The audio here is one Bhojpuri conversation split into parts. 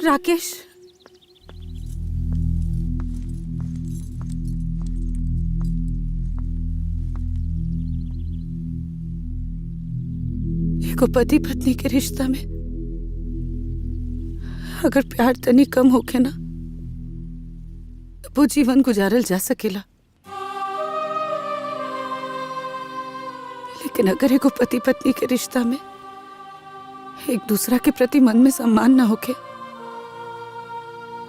राकेश, एगो पति पत्नी के रिश्ता में अगर प्यार तनी कम होके ना तो वो जीवन गुजारल जा सकेला, लेकिन अगर एगो पति पत्नी के रिश्ता में एक दूसरा के प्रति मन में सम्मान ना होके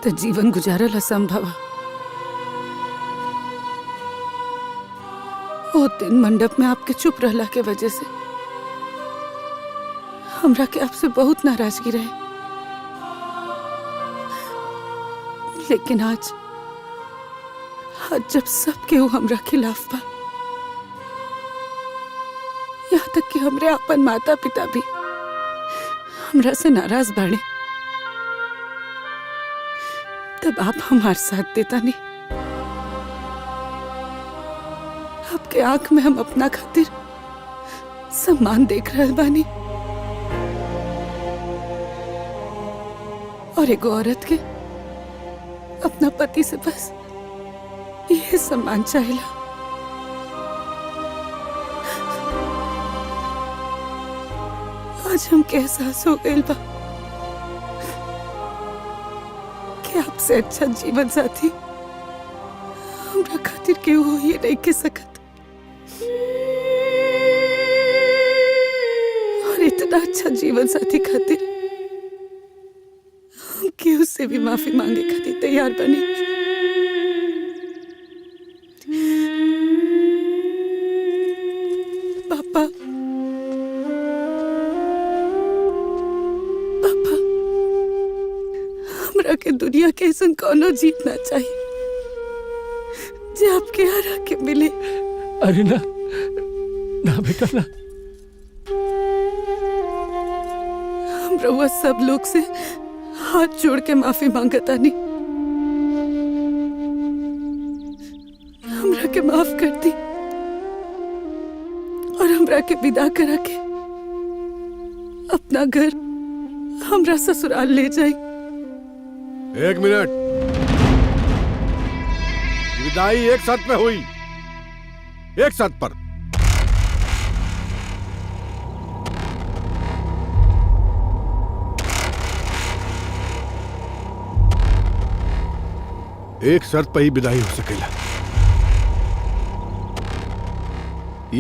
तो जीवन गुजारल असंभव है। वो दिन मंडप में आपके चुप रहला के वजह से हमरा के आपसे बहुत नाराजगी रहे, लेकिन आज जब सब केहू हमरा खिलाफ बा, यहाँ तक कि हमरे अपन माता पिता भी हमरा से नाराज बाड़े, तब आप हमार साथ देता नहीं। आपके आंख में हम अपना खातिर सम्मान देख रहे बानी, और एगो औरत के अपना पति से बस यह सम्मान चाहिए। आज हमके एहसास हो गइल बा कि आपसे अच्छा जीवन साथी हमरा खातिर केहू हो ही नहीं के सकत, और इतना अच्छा जीवन साथी खातिर हम केहू से भी माफी मांगे खातिर तैयार बने। पापा, हमरा के दुनिया के ऐसा कोनो जीतना चाहिए जो आपके यहाँ रह के मिले। अरे ना ना बेटा ना, हम रउआ सब लोग से हाथ जोड़ के माफी मांगता नहीं, हमरा के माफ कर दी और हमरा के विदा करा के अपना घर हमरा ससुराल ले जाई। एक मिनट, विदाई एक शर्त पे हुई, एक शर्त पर। एक शर्त पे ही विदाई हो सकेला,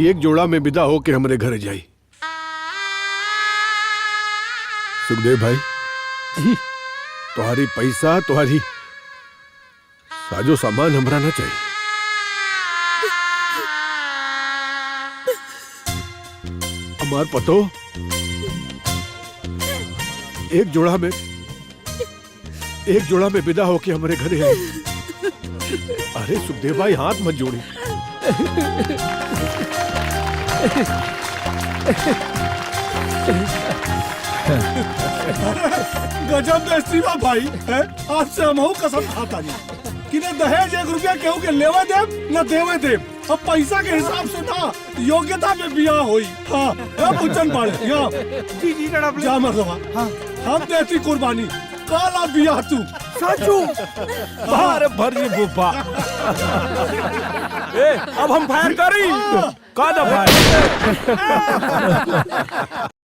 एक जोड़ा में विदा हो के हमारे घर जाई। सुखदेव भाई जी, तुम्हारी पैसा, तुम्हारी साजो सामान हमरा ना चाहिए। हमार पतो एक जोड़ा में विदा होके हमारे घरे आए। अरे सुखदेव भाई हाथ मत जोड़ी। गजब बेइज्जती बा भाई है? आपसे हम कसम खाता नहीं कि न दहेज 1 रुपया केहू के लेवे देव न देवे देव। अब पैसा के हिसाब से ना योग्यता में बियाह होई। हाँ पूछन पड़े जी जनाब, जा मरदवा, हाँ हम देती कुर्बानी, काला बियाह तू साचू बाहर भर ये बुब्बा। अब हम फायर करी का ना भाई।